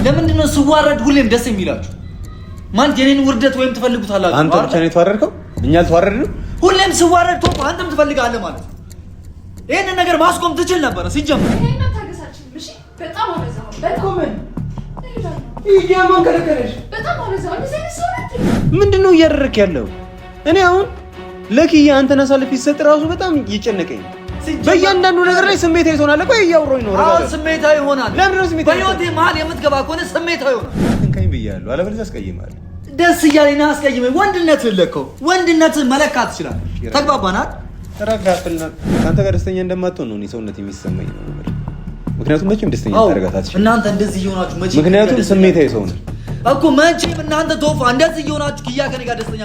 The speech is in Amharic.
ለምንድን ነው ስዋረድ ሁሌም ደስ የሚላችሁ? ማለት የኔን ውርደት ወይም ትፈልጉታላችሁ? አንተ ብቻ ነው የተዋረድከው? እኛ አልተዋረድንም? ሁሌም ስዋረድ ቶሎ አንተም ትፈልጋለህ ማለት ነው። ይሄንን ነገር ማስቆም ትችል ነበር ሲጀምር። ይሄንን ታገሳችን። እሺ በጣም አበዛው። በጣም ይሄማ ከለከለሽ። በጣም አበዛው። ምንድነው እያደረክ ያለው? እኔ አሁን ለኪያ አንተን አሳልፍ ይሰጥ ራሱ በጣም እየጨነቀኝ። በእያንዳንዱ ነገር ላይ ስሜታዊ ትሆናለህ። ቆይ እያወራሁኝ ነው። አዎ ስሜታዊ ይሆናል። ለምን ነው ስሜታዊ? በህይወቴ መሀል የምትገባ ከሆነ ስሜታዊ ይሆናል። እንከኝ ብያለሁ። አለበለዚያ አስቀይምሃለሁ። ደስ እያለኝ ነው አስቀይመኝ። ወንድነትህን ለከው። ወንድነትህን መለካት ትችላለህ። ተግባባናል? ተረጋግተና አንተ ጋር ደስተኛ እንደማትሆን ነው እኔ ሰውነት የሚሰማኝ ነው። ምክንያቱም መቼም ደስተኛ ታደርጋታችሁ እናንተ እንደዚህ እየሆናችሁ መቼም ምክንያቱም ስሜታዊ ሰው ነው እኮ መቼም እናንተ ቶፋ እንደዚህ እየሆናችሁ ኪያ ከኔ ጋር ደስተኛ